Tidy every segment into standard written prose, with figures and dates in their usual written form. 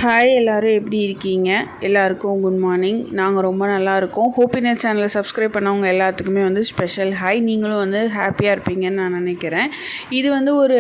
Hi எல்லோரும் எப்படி இருக்கீங்க? எல்லாருக்கும் குட் மார்னிங். நாங்கள் ரொம்ப நல்லா இருக்கோம். ஹோப்பினர் சேனலை சப்ஸ்கிரைப் பண்ணவங்க எல்லாத்துக்குமே வந்து ஸ்பெஷல் ஹாய். நீங்களும் வந்து ஹாப்பியாக இருப்பீங்கன்னு நான் நினைக்கிறேன். இது வந்து ஒரு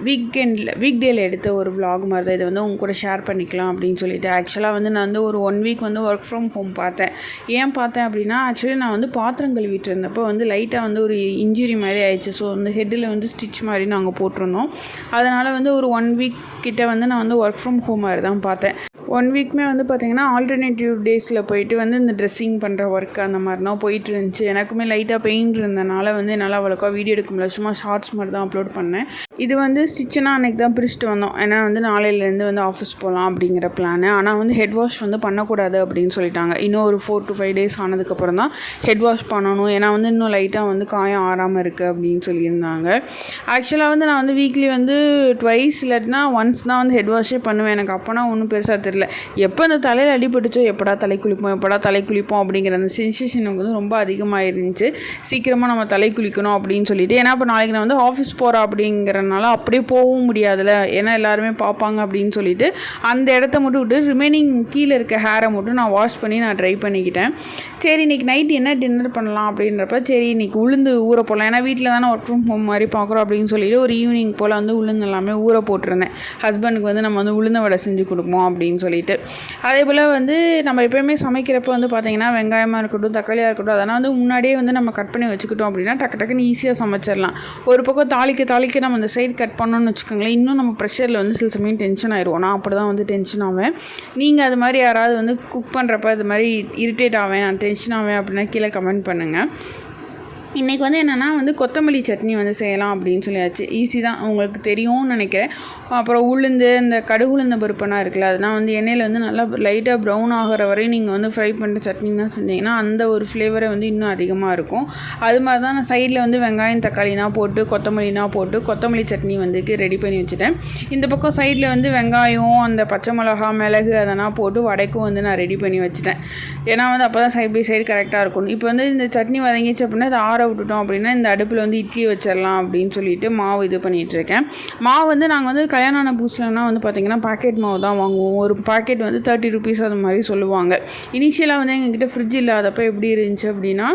வீக்டேயில் எடுத்த ஒரு vlog மாதிரி தான். இதை வந்து உங்க கூட ஷேர் பண்ணிக்கலாம் அப்படின்னு சொல்லிட்டு ஆக்சுவலாக வந்து நான் வந்து ஒரு 1 வீக் வந்து ஒர்க் ஃப்ரம் ஹோம் பார்த்தேன். ஏன் பார்த்தேன் அப்படின்னா, ஆக்சுவலி நான் வந்து பாத்திரம் கழுவிட்டு இருந்தப்போ வந்து லைட்டாக வந்து ஒரு இன்ஜுரி மாதிரி ஆயிடுச்சு. ஸோ அந்த ஹெட்டில் வந்து ஸ்டிச் மாதிரி நாங்கள் போட்டிருந்தோம். அதனால் வந்து ஒரு 1 வீக் கிட்ட வந்து நான் வந்து ஒர்க் ஃப்ரம் ஹோம் மாதிரி தான் பார்த்தேன். 1 வீக்குமே வந்து பார்த்திங்கன்னா ஆல்டர்னேட்டிவ் டேஸில் போயிட்டு வந்து இந்த ட்ரெஸ்ஸிங் பண்ணுற ஒர்க் அந்த மாதிரினா போயிட்டு இருந்துச்சு. எனக்குமே லைட்டாக பெயின் இருந்தனால வந்து என்னால் அவ்வளோக்கா வீடியோ எடுக்க முடியல. சும்மா ஷார்ட்ஸ் மாதிரி தான் அப்லோட் பண்ணேன். இது வந்து ஸ்டிச்சுனா அன்றைக்கி தான் பிரிச்சுட்டு வந்தோம். ஏன்னா வந்து நாளையிலேருந்து வந்து ஆஃபீஸ் போகலாம் அப்படிங்கிற பிளானு. ஆனால் வந்து ஹெட் வாஷ் வந்து பண்ணக்கூடாது அப்படின்னு சொல்லிட்டாங்க. இன்னும் ஒரு 4 to 5 days ஆனதுக்கப்புறம் தான் ஹெட் வாஷ் பண்ணணும். ஏன்னா வந்து இன்னும் லைட்டாக வந்து காயம் ஆறாமல் இருக்குது அப்படின்னு சொல்லியிருந்தாங்க. ஆக்சுவலாக வந்து நான் வந்து வீக்லி வந்து ட்வைஸ் இல்லாட்டினா ஒன்ஸ் தான் வந்து ஹெட் வாஷே பண்ணுவேன். எனக்கு அப்போனா ஒன்றும் பெருசாக தெரியல. எப்போ இந்த தலையில் அடிபட்டுச்சோ எப்படா தலை குளிப்போம் அப்படிங்கிற அந்த சென்சேஷன் எனக்கு வந்து ரொம்ப அதிகமாக இருந்துச்சு. சீக்கிரமாக நம்ம தலை குளிக்கணும் அப்படின்னு சொல்லிட்டு. ஏன்னா இப்போ நாளைக்கு நான் வந்து ஆஃபீஸ் போகிறேன் அப்படிங்கிறனால அப்படியே போகவும் முடியாதுல்ல, ஏன்னா எல்லாருமே பார்ப்பாங்க அப்படின்னு சொல்லிட்டு அந்த இடத்த மட்டும் விட்டு ரிமைனிங் கீழே இருக்க ஹேரை மட்டும் நான் வாஷ் பண்ணி நான் ட்ரை பண்ணிக்கிட்டேன். சரி இன்றைக்கி நைட் என்ன டின்னர் பண்ணலாம் அப்படின்றப்ப சரி இன்றைக்கி உளுந்து ஊற போடலாம். ஏன்னா வீட்டில் தானே ஒர்க் ஃப்ரம் ஹோம் மாதிரி பார்க்குறோம் அப்படின்னு சொல்லிட்டு ஒரு ஈவினிங் போல் வந்து உளுந்து எல்லாமே ஊற போட்டிருந்தேன். ஹஸ்பண்டுக்கு வந்து நம்ம வந்து உளுந்த வடை செஞ்சு கொடுப்போம் அப்படின்னு சொல்லிட்டு. அதே போல் வந்து நம்ம எப்போயுமே சமைக்கிறப்போ வந்து பார்த்திங்கன்னா வெங்காயமாக இருக்கட்டும் தக்காளியாக இருக்கட்டும் அதெல்லாம் வந்து முன்னாடியே வந்து நம்ம கட் பண்ணி வச்சுக்கிட்டோம் அப்படின்னா டக்குன்னு ஈஸியாக சமைச்சிடலாம். ஒரு பக்கம் தாளிக்க நம்ம அந்த சைடு கட் பண்ணோன்னு வச்சுக்கோங்களேன், இன்னும் நம்ம ப்ரெஷரில் வந்து சில சமயம் டென்ஷன் ஆயிடுவோம். நான் அப்படி தான் வந்து டென்ஷன் ஆவேன். நீங்கள் அது மாதிரி யாராவது வந்து குக் பண்ணுறப்ப அது மாதிரி இரிட்டேட் ஆவேன், நான் டென்ஷன் ஆவேன் அப்படின்னா கீழே கமெண்ட் பண்ணுங்கள். இன்றைக்கி வந்து என்னென்னா வந்து கொத்தமல்லி சட்னி வந்து செய்யலாம் அப்படின்னு சொல்லியாச்சு. ஈஸி தான், உங்களுக்கு தெரியும்னு நினைக்கிறேன். அப்புறம் உளுந்து இந்த கடுகு உளுந்த பருப்புனா இருக்குல்ல, அதெல்லாம் வந்து எண்ணெயில் வந்து நல்லா லைட்டாக ப்ரௌன் ஆகிற வரையும் நீங்கள் வந்து ஃப்ரை பண்ணிட்டு சட்னினா செஞ்சிங்கன்னா அந்த ஒரு ஃப்ளேவரை வந்து இன்னும் அதிகமாக இருக்கும். அது மாதிரி தான் நான் சைடில் வந்து வெங்காயம் தக்காளினா போட்டு கொத்தமல்லினா போட்டு கொத்தமல்லி சட்னி வந்து ரெடி பண்ணி வச்சுட்டேன். இந்த பக்கம் சைடில் வந்து வெங்காயம் அந்த பச்சை மிளகா மிளகு அதெல்லாம் போட்டு வடைக்கும் வந்து நான் ரெடி பண்ணி வச்சுட்டேன். ஏன்னா வந்து அப்போ தான் சைட் பை சைடு கரெக்டாக இருக்கும். இப்போ வந்து இந்த சட்னி வதங்கிச்சு அப்படின்னா அதை ஆற விட்டுட்டோம் அப்படின்னா இந்த அடுப்பில் வந்து இட்லி வச்சிடலாம் அப்படின்னு சொல்லிட்டு மாவு இது பண்ணிகிட்ருக்கேன். மாவு வந்து நாங்கள் வந்து கல்யாணம் ஆன புதுசுலனா வந்து பார்த்திங்கன்னா பாக்கெட் மாவு தான் வாங்குவோம். ஒரு பாக்கெட் வந்து 30 rupees அது மாதிரி சொல்லுவாங்க. இனிஷியலாக வந்து எங்ககிட்ட ஃப்ரிட்ஜ் இல்லாதப்போ எப்படி இருந்துச்சு அப்படின்னா,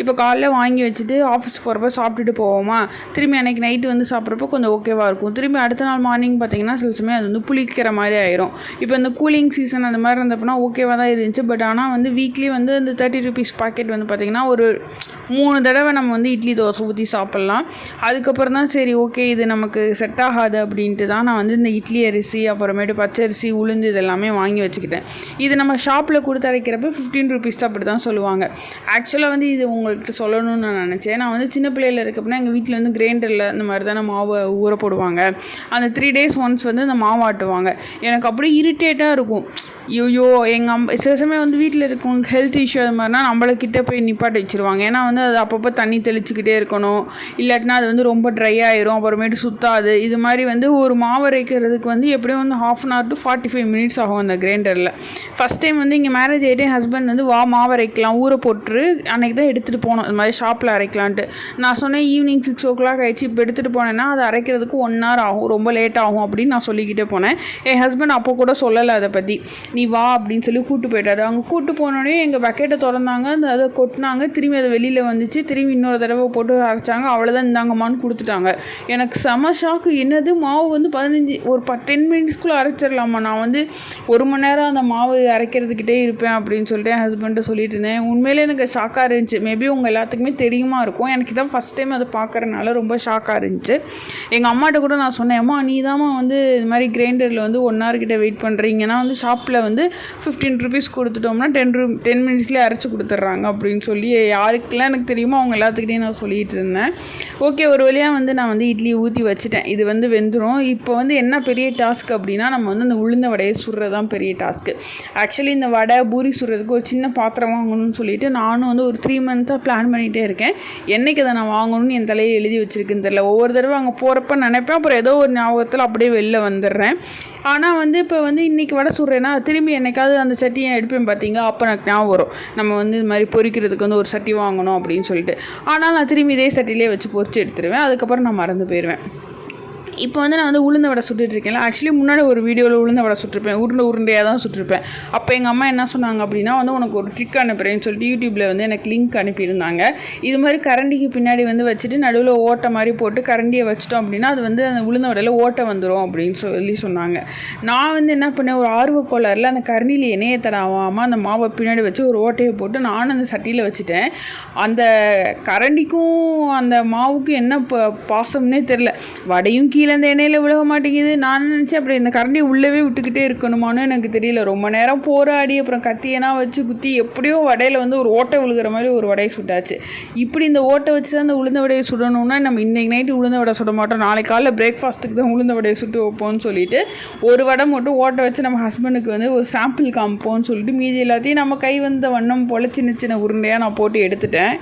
இப்போ காலைல வாங்கி வச்சுட்டு ஆஃபீஸ் போகிறப்ப சாப்பிட்டுட்டு போவோமா, திரும்பி அன்றைக்கி நைட்டு வந்து சாப்பிட்றப்போ கொஞ்சம் ஓகேவாக இருக்கும். திரும்பி அடுத்த நாள் மார்னிங் பார்த்திங்கன்னா சில சமயம் அது வந்து புளிக்கிற மாதிரி ஆயிரும். இப்போ இந்த கூலிங் சீசன் அந்த மாதிரி இருந்தப்போனா ஓகேவாக தான் இருந்துச்சு. பட் ஆனால் வந்து வீக்லி வந்து இந்த 30 rupees பாக்கெட் வந்து பார்த்திங்கன்னா ஒரு 3 தடவை நம்ம வந்து இட்லி தோசை ஊற்றி சாப்பிட்லாம். அதுக்கப்புறம் தான் சரி ஓகே இது நமக்கு செட் ஆகாது அப்படின்ட்டு தான் நான் வந்து இந்த இட்லி அரிசி அப்புறமேட்டு பச்சரிசி உளுந்து இதெல்லாமே வாங்கி வச்சுக்கிட்டேன். இது நம்ம ஷாப்பில் கொடுத்து அரைக்கிறப்ப 15 rupees தான் அப்படி தான் சொல்லுவாங்க. ஆக்சுவலாக வந்து இது உங்களுக்கு சொல்லணும்னு நான் நினச்சேன். நான் வந்து சின்ன பிள்ளையில் இருக்கப்பனா எங்கள் வீட்டில் வந்து கிரைண்டரில் இந்த மாதிரி தானே மாவு ஊற போடுவாங்க. அந்த 3 days ஒன்ஸ் வந்து அந்த மாவு ஆட்டுவாங்க. எனக்கு அப்படியே இரிட்டேட்டாக இருக்கும். ஐயோ எங்கள் சில சமயம் வந்து வீட்டில் இருக்கும் ஹெல்த் இஷ்யூ அது மாதிரினா நம்மளக்கிட்ட போய் நிப்பாட்டி வச்சுருவாங்க. ஏன்னா வந்து அது அப்பப்போ தண்ணி தெளிச்சுக்கிட்டே இருக்கணும், இல்லாட்டினா அது வந்து ரொம்ப ட்ரை ஆயிரும், அப்புறமேட்டு சுத்தாது. இது மாதிரி வந்து ஒரு மாவு அரைக்கிறதுக்கு வந்து எப்படியும் வந்து 1/2 to 45 minutes ஆகும் அந்த கிரைண்டரில். ஃபஸ்ட் டைம் வந்து இங்கே மேரேஜ் ஆகிட்டே ஹஸ்பண்ட் வந்து மாவு அரைக்கலாம் ஊற போட்டுரு அன்றைக்கி தான் எடுத்துகிட்டு போனோம் இது மாதிரி ஷாப்பில் அரைக்கலான்ட்டு. நான் சொன்னேன் ஈவினிங் 6 o'clock ஆகிடுச்சு, இப்போ எடுத்துகிட்டு போனேன்னா அது அரைக்கிறதுக்கு 1 hour ஆகும், ரொம்ப லேட் ஆகும் அப்படின்னு நான் சொல்லிக்கிட்டே போனேன். என் ஹஸ்பண்ட் அப்போ கூட சொல்லலை அதை பற்றி. நீ வா அப்படின்னு சொல்லி கூப்பிட்டு போயிட்டாரு. அவங்க கூப்பிட்டு போனோடனே எங்கள் பக்கெட்டை திறந்தாங்க, அதை கொட்டினாங்க, திரும்பி அதை வெளியில் வந்துச்சு, திரும்பி இன்னொரு தடவை போட்டு அரைச்சாங்க, அவ்வளோதான் இந்தாங்கம்மான்னு கொடுத்துட்டாங்க. எனக்கு செம ஷாக்கு. என்னது மாவு வந்து 10 minutesக்குள்ளே அரைச்சிடலாமா, நான் வந்து 1 மணி நேரம் அந்த மாவு அரைக்கிறதுக்கிட்டே இருப்பேன் அப்படின்னு சொல்லிட்டு என் ஹஸ்பண்ட்டை சொல்லிட்டு இருந்தேன். உண்மையிலே எனக்கு ஷாக்காக இருந்துச்சு. மேபி உங்கள் எல்லாத்துக்குமே தெரியுமா இருக்கும், எனக்கு தான் ஃபஸ்ட் டைம் அதை பார்க்குறதுனால ரொம்ப ஷாக்காக இருந்துச்சு. எங்கள் அம்மாட்ட கூட நான் சொன்னேன், அம்மா நீ தாம்மா வந்து இது மாதிரி கிரைண்டரில் வந்து 1 hour கிட்ட வெயிட் பண்ணுறீங்கன்னா வந்து ஷாப்பில் வந்து 15 rupees கொடுத்துட்டோம்னா 10 minutesலேயே அரைச்சி கொடுத்துட்றாங்க அப்படின்னு சொல்லி யாருக்கெல்லாம் எனக்கு தெரியுமோ அவங்க எல்லாத்துக்கிட்டையும் நான் சொல்லிகிட்டு இருந்தேன். ஓகே ஒரு வழியாக வந்து நான் வந்து இட்லி ஊற்றி வச்சுட்டேன். இது வந்து வெந்துடும். இப்போ வந்து என்ன பெரிய டாஸ்க் அப்படின்னா நம்ம வந்து அந்த உளுந்த வடையை சுடுறது தான் பெரிய டாஸ்க்கு. ஆக்சுவலி இந்த வடை பூரி சுடுறதுக்கு ஒரு சின்ன பாத்திரம் வாங்கணும்னு சொல்லிட்டு நானும் வந்து ஒரு 3 months பிளான் பண்ணிகிட்டே இருக்கேன். என்றைக்கு அதை நான் வாங்கணும்னு என் தலையை எழுதி வச்சுருக்குன்னு தெரியல. ஒவ்வொரு தடவை அங்கே போகிறப்ப நினைப்பேன், அப்புறம் ஏதோ ஒரு ஞாபகத்தில் அப்படியே வெளில வந்துடுறேன். ஆனால் வந்து இப்போ வந்து இன்றைக்கி வடை சுடுறேன்னா திரும்பி என்னைக்காவது அந்த சட்டியை எடுப்பேன் பார்த்தீங்களா, அப்போ எனக்கு ஞாபகம் வரும் நம்ம வந்து இது மாதிரி பொரிக்கிறதுக்கு வந்து ஒரு சட்டி வாங்கணும் அப்படின்னு சொல்லிட்டு. ஆனால் நான் திரும்பி இதே சட்டிலே வச்சு பொரிச்சு எடுத்துருவேன். அதுக்கப்புறம் நான் மறந்து போயிடுவேன். இப்போ வந்து நான் வந்து உளுந்த வடை சுட்டுட்ருக்கேன். ஆக்சுவலி முன்னாடி ஒரு வீடியோவில் உளுந்த வடை சுட்டிருப்பேன். உருண்டையாக தான் சுட்டிருப்பேன். அப்போ எங்கள் அம்மா என்ன சொன்னாங்க அப்படின்னா வந்து உனக்கு ஒரு ட்ரிக் அனுப்புகிறேன்னு சொல்லிட்டு யூடியூப்பில் வந்து எனக்கு லிங்க் அனுப்பியிருந்தாங்க. இது மாதிரி கரண்டிக்கு பின்னாடி வந்து வச்சுட்டு நடுவில் ஓட்டை மாதிரி போட்டு கரண்டியை வச்சிட்டோம் அப்படின்னா அது வந்து அந்த உளுந்த வடையில் ஓட்டை வந்துடும் அப்படின்னு சொல்லி சொன்னாங்க. நான் வந்து என்ன பண்ணேன், ஒரு ஆர்வக்கோளாறில் அந்த கரண்டியில் எண்ணெயை தடாமல் அந்த மாவை பின்னாடி வச்சு ஒரு ஓட்டையை போட்டு நானும் அந்த சட்டியில் வச்சுட்டேன். அந்த கரண்டிக்கும் அந்த மாவுக்கும் என்ன பாசம்னே தெரில. வடையும் கீழே அந்த எண்ணெயில் விழ மாட்டேங்குது. நான் நினச்சேன் அப்படி இந்த கரண்டியை உள்ளவே விட்டுக்கிட்டே இருக்கணுமான்னு எனக்கு தெரியல. ரொம்ப நேரம் போராடி அப்புறம் கத்தியெல்லாம் வச்சு குத்தி எப்படியோ வடையில் வந்து ஒரு ஓட்டை விழுகிற மாதிரி ஒரு வடையை சுட்டாச்சு. இப்படி இந்த ஓட்டை வச்சு தான் அந்த உளுந்த வடையை சுடணும்னா நம்ம இன்றைக்கி நைட்டு உளுந்த வடை சுட மாட்டோம், நாளைக்கு காலையில் பிரேக்ஃபாஸ்ட்டுக்கு தான் உளுந்த வடையை சுட்டு வைப்போம்னு சொல்லிட்டு ஒரு வடை மட்டும் ஓட்டை வச்சு நம்ம ஹஸ்பண்டுக்கு வந்து ஒரு சாம்பிள் காமிப்போம்னு சொல்லிட்டு மீதி எல்லாத்தையும் நம்ம கை வந்த வண்ணம் போல் சின்ன சின்ன உருண்டையாக நான் போட்டு எடுத்துட்டேன்.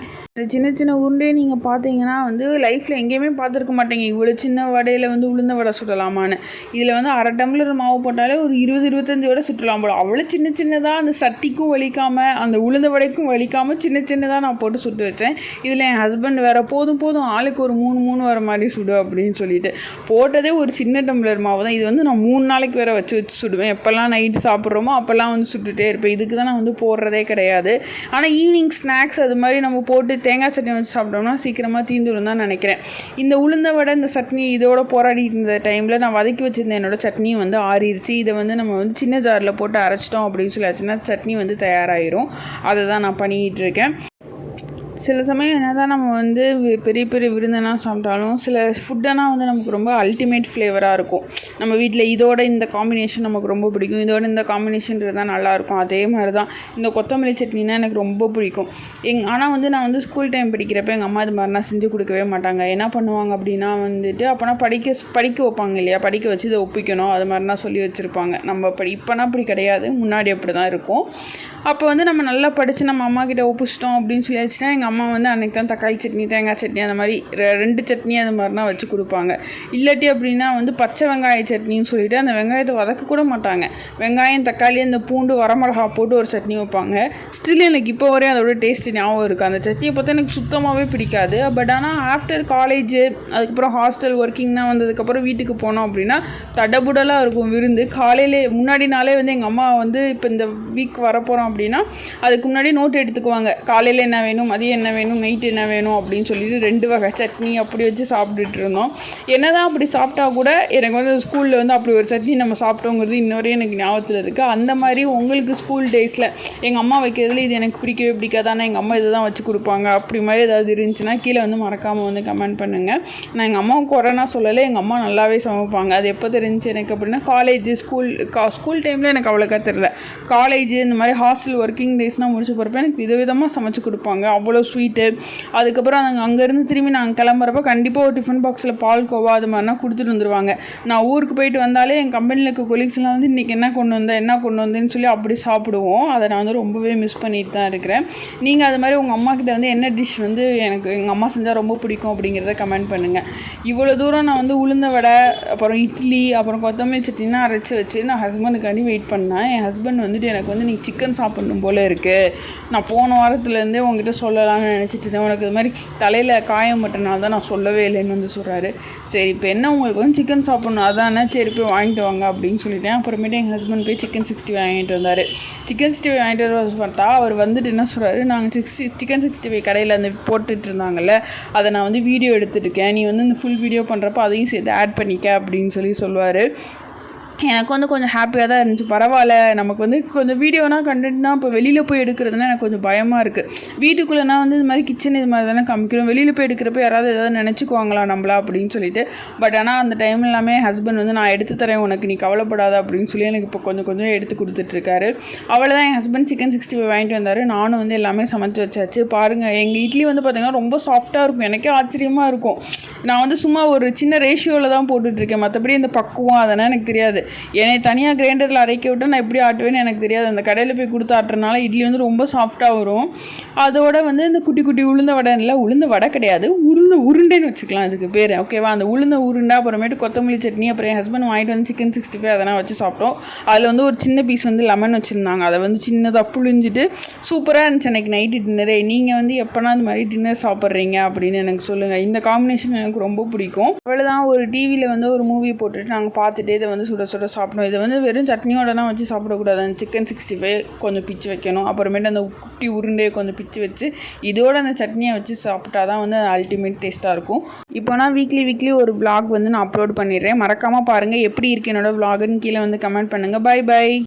சின்ன சின்ன உருண்டையை நீங்கள் பார்த்தீங்கன்னா வந்து லைஃப்பில் எங்கேயுமே பார்த்துருக்க மாட்டேங்க, இவ்வளோ சின்ன வடையில் வந்து உளுந்த வடை சுடலாமான்னு. இதில் வந்து 1/2 டம்ளர் மாவு போட்டாலே ஒரு 20-25 வடை சுட்டலாம் போல. அவ்வளோ சின்ன சின்னதாக அந்த சட்டிக்கும் வலிக்காமல் அந்த உளுந்த வடைக்கும் வலிக்காமல் சின்ன சின்னதாக நான் போட்டு சுட்டு வச்சேன். இதில் என் ஹஸ்பண்ட் வேறு போதும் ஆளுக்கு ஒரு 3 வர மாதிரி சுடு அப்படின்னு சொல்லிட்டு போட்டதே ஒரு சின்ன டம்ளர் மாவு தான். இது வந்து நான் 3 நாளைக்கு வேறு வச்சு சுடுவேன். எப்போல்லாம் நைட்டு சாப்பிட்றோமோ அப்போல்லாம் வந்து சுட்டுகிட்டே இருப்பேன். இதுக்கு தான் நான் வந்து போடுறதே கிடையாது. ஆனால் ஈவினிங் ஸ்நாக்ஸ் அது மாதிரி நம்ம போட்டு தேங்காய் சட்னி வச்சு சாப்பிட்டோம்னா சீக்கிரமாக தீந்துடும் தான் நினைக்கிறேன். இந்த உளுந்த வடை இந்த சட்னி இதோட போராடிட்டு இருந்த டைமில் நான் வதக்கி வச்சுருந்தேன் என்னோடய சட்னியும் வந்து ஆறிடுச்சு. இதை வந்து நம்ம வந்து சின்ன ஜாரில் போட்டு அரைச்சிட்டோம் அப்படின்னு சொல்லியாச்சுன்னா சட்னி வந்து தயாராகிடும். அதை தான் நான் பண்ணிக்கிட்டு இருக்கேன். சில சமயம் என்ன தான் நம்ம வந்து பெரிய பெரிய விருந்தெல்லாம் சாப்பிட்டாலும் சில ஃபுட்டெல்லாம் வந்து நமக்கு ரொம்ப அல்டிமேட் ஃப்ளேவராக இருக்கும். நம்ம வீட்டில் இதோட இந்த காம்பினேஷன் நமக்கு ரொம்ப பிடிக்கும், இதோட இந்த காம்பினேஷன்றது தான் நல்லாயிருக்கும். அதே மாதிரி தான் இந்த கொத்தமல்லி சட்னினா எனக்கு ரொம்ப பிடிக்கும். ஆனால் வந்து நான் வந்து ஸ்கூல் டைம் படிக்கிறப்ப எங்கள் அம்மா இது மாதிரிலாம் செஞ்சு கொடுக்கவே மாட்டாங்க. என்ன பண்ணுவாங்க அப்படின்னா வந்துட்டு அப்போனா படிக்க வைப்பாங்க இல்லையா, படிக்க வச்சு இதை ஒப்பிக்கணும் அது மாதிரிலாம் சொல்லி வச்சுருப்பாங்க. நம்ம இப்போனா அப்படி கிடையாது, முன்னாடி அப்படி தான் இருக்கும். அப்போ வந்து நம்ம நல்லா படித்து நம்ம அம்மா கிட்ட ஒப்பிச்சிட்டோம் அப்படின்னு சொல்லியாச்சுன்னா எங்கள் அம்மா வந்து அன்றைக்கி தான் தக்காளி சட்னி தேங்காய் சட்னி அந்த மாதிரி 2 சட்னி அது மாதிரிலாம் வச்சு கொடுப்பாங்க. இல்லாட்டி அப்படின்னா வந்து பச்சை வெங்காய சட்னின்னு சொல்லிவிட்டு அந்த வெங்காயத்தை வதக்க கூட மாட்டாங்க. வெங்காயம் தக்காளி அந்த பூண்டு வரமிளகா போட்டு ஒரு சட்னி வைப்பாங்க. ஸ்டில் எனக்கு இப்போ வரையும் அதோட டேஸ்ட்டு ஞாபகம் இருக்குது. அந்த சட்னியை பார்த்தா எனக்கு சுத்தமாகவே பிடிக்காது. பட் ஆனால் ஆஃப்டர் காலேஜு அதுக்கப்புறம் ஹாஸ்டல் ஒர்க்கிங்னா வந்ததுக்கப்புறம் வீட்டுக்கு போனோம் அப்படின்னா தடபுடலாக இருக்கும் விருந்து. காலையிலே முன்னாடி நாளே வந்து எங்கள் அம்மா வந்து இப்போ இந்த வீக் வரப்போகிறோம் அப்படின்னா அதுக்கு முன்னாடி நோட் எடுத்துக்குவாங்க. காலையில் என்ன வேணும், மதியம் என்ன வேணும், நைட்டு என்ன வேணும் அப்படின்னு சொல்லிட்டு 2 வகை சட்னி அப்படி வச்சு சாப்பிட்டுட்டு இருந்தோம். என்ன தான் அப்படி சாப்பிட்டா கூட எனக்கு வந்து ஸ்கூலில் வந்து அப்படி ஒரு சட்னி நம்ம சாப்பிட்டோங்கிறது இன்னொரு எனக்கு ஞாபகத்தில் இருக்குது. அந்த மாதிரி உங்களுக்கு ஸ்கூல் டேஸில் எங்கள் அம்மா வைக்கிறதுல இது எனக்கு பிடிக்கவே பிடிக்காது, ஆனால் எங்கள் அம்மா இதை தான் வச்சு கொடுப்பாங்க அப்படி மாதிரி ஏதாவது இருந்துச்சுன்னா கீழே வந்து மறக்காமல் வந்து கமெண்ட் பண்ணுங்கள். நான் எங்கள் அம்மாவுக்கு கொரோனா சொல்லலை, எங்கள் அம்மா நல்லாவே சமைப்பாங்க. அது எப்போ தெரிஞ்சிச்சு எனக்கு அப்படின்னா காலேஜ் ஸ்கூல் டைமில் எனக்கு அவ்வளோக்கா தெரியல. காலேஜ் இந்த மாதிரி ஹாஸ்டல் ஒர்க்கிங் டேஸ்னால் முடிச்சு போகிறப்ப எனக்கு விதவிதமாக சமைச்சு கொடுப்பாங்க. அவ்வளோ ஸ்வீட்டு. அதுக்கப்புறம் அங்கேருந்து திரும்பி நாங்கள் கிளம்புறப்ப கண்டிப்பாக ஒரு டிஃபன் பாக்ஸில் பால்கோவா அது மாதிரிலாம் கொடுத்துட்டு வந்துடுவாங்க. நான் ஊருக்கு போயிட்டு வந்தாலே என் கம்பெனியில் இருக்க கொலீக்ஸ்லாம் வந்து இன்றைக்கி என்ன கொண்டு வந்தேன்னு சொல்லி அப்படி சாப்பிடுவோம். அதை நான் வந்து ரொம்பவே மிஸ் பண்ணிட்டு தான் இருக்கிறேன். நீங்கள் அது மாதிரி உங்கள் அம்மா கிட்ட வந்து என்ன டிஷ் வந்து எனக்கு எங்கள் அம்மா செஞ்சால் ரொம்ப பிடிக்கும் அப்படிங்கிறத கமெண்ட் பண்ணுங்கள். இவ்வளோ தூரம் நான் வந்து உளுந்த வடை அப்புறம் இட்லி அப்புறம் கொத்தமல்லி சட்னினா அரைச்சி வச்சு நான் ஹஸ்பண்டுக்காண்டி வெயிட் பண்ணேன். என் ஹஸ்பண்ட் வந்துட்டு எனக்கு வந்து நீ சிக்கன் சாப்பிடணும் போல் இருக்குது, நான் போன வாரத்துலேருந்தே உங்ககிட்ட சொல்லலாம்னு நினச்சிட்டு இருந்தேன், உனக்கு இது மாதிரி தலையில் காயம் பட்டனால தான் நான் சொல்லவே இல்லைன்னு வந்து சொல்கிறாரு. சரி இப்போ என்ன உங்களுக்கு வந்து சிக்கன் சாப்பிட்ணும் அதானே, சரி போய் வாங்கிட்டு வாங்க அப்படின்னு சொல்லிட்டேன். அப்புறமேட்டு எங்கள் ஹஸ்பண்ட் போய் சிக்கன் 65 வாங்கிட்டு வந்தார். சிக்கன் 65 வாங்கிட்டு வர பார்த்தா அவர் வந்துட்டு என்ன சொல்கிறாரு, நாங்கள் சிக்கன் 65 கடையில் அந்த போட்டுட்டு இருந்தாங்கல்ல அதை நான் வந்து வீடியோ எடுத்துகிட்ருக்கேன், நீ வந்து இந்த ஃபுல் வீடியோ பண்ணுறப்ப அதையும் சேர்த்து ஆட் பண்ணிக்க அப்படின்னு சொல்லுவார். எனக்கு வந்து கொஞ்சம் ஹாப்பியாக தான் இருந்துச்சு. பரவாயில்ல, நமக்கு வந்து கொஞ்சம் வீடியோனா கண்டென்ட்னா இப்போ வெளியில் போய் எடுக்கிறதுனா எனக்கு கொஞ்சம் பயமாக இருக்குது. வீட்டுக்குள்ளேனா வந்து இது மாதிரி கிச்சன் இது மாதிரி தானே காமிக்கிறோம், வெளியில் போய் எடுக்கிறப்ப யாராவது ஏதாவது நினச்சிக்குவாங்களா நம்மளா அப்படின்னு சொல்லிட்டு. பட் ஆனால் அந்த டைம் எல்லாமே ஹஸ்பண்ட் வந்து நான் எடுத்து தரேன் உனக்கு, நீ கவலைப்படாத அப்படின்னு சொல்லி எனக்கு இப்போ கொஞ்சம் எடுத்து கொடுத்துட்ருக்காரு. அவ்வளோதான், என் ஹஸ்பண்ட் சிக்கன் 65 வாங்கிட்டு வந்தார். நானும் வந்து எல்லாமே சமைச்சு வச்சாச்சு. பாருங்கள், எங்கள் இட்லி வந்து பார்த்திங்கன்னா ரொம்ப சாஃப்டாக இருக்கும். எனக்கே ஆச்சரியமாக இருக்கும். நான் வந்து சும்மா ஒரு சின்ன ரேஷியோவில் தான் போட்டுட்ருக்கேன், மற்றபடி இந்த பக்குவம் அதெல்லாம் எனக்கு தெரியாது. என்னை தனியாக கிரைண்டரில் அரைக்க விட்டால் நான் எப்படி ஆட்டுவேன்னு எனக்கு தெரியாது. அந்த கடையில் போய் கொடுத்து ஆட்டுறதுனால இட்லி வந்து ரொம்ப சாஃப்டாக வரும். அதோட வந்து இந்த குட்டி குட்டி உளுந்த வடை இல்லை, உளுந்த வடை கிடையாது, உருண்டைன்னு வச்சுக்கலாம் அதுக்கு பேர், ஓகேவா. அந்த உளுந்த உருண்டை அப்புறமேட்டு கொத்தமல்லி சட்னி, அப்புறம் என் ஹஸ்பண்ட் வாங்கிட்டு வந்து சிக்கன் 65 அதெல்லாம் வச்சு சாப்பிட்டோம். அதில் வந்து ஒரு சின்ன பீஸ் வந்து லெமன் வச்சுருந்தாங்க, அதை வந்து சின்னதாக புழிஞ்சிட்டு சூப்பராக இருந்துச்சு எனக்கு நைட்டு டின்னரே. நீங்கள் வந்து எப்போனா இந்த மாதிரி டின்னர் சாப்பிட்றீங்க அப்படின்னு எனக்கு சொல்லுங்கள். இந்த காம்பினேஷன் எனக்கு எனக்கு ரொம்ப பிடிக்கும். அவ்வளோதான், ஒரு டிவியில் வந்து ஒரு மூவி போட்டுட்டு நாங்கள் பார்த்துட்டு இதை வந்து சுட சுட சாப்பிடணும். இதை வந்து வெறும் சட்னியோடலாம் வச்சு சாப்பிடக்கூடாது. அந்த சிக்கன் 65 கொஞ்சம் பிச்சு வைக்கணும், அப்புறமேட்டு அந்த குட்டி உருண்டையை கொஞ்சம் பிச்சு வச்சு இதோட அந்த சட்னியை வச்சு சாப்பிட்டா தான் வந்து அல்டிமேட் டேஸ்ட்டாக இருக்கும். இப்போ நான் வீக்லி ஒரு vlog வந்து நான் அப்லோட் பண்ணிடுறேன். மறக்காமல் பாருங்கள் எப்படி இருக்கு என்னோட vlogன்னு கீழே வந்து கமெண்ட் பண்ணுங்கள். பை.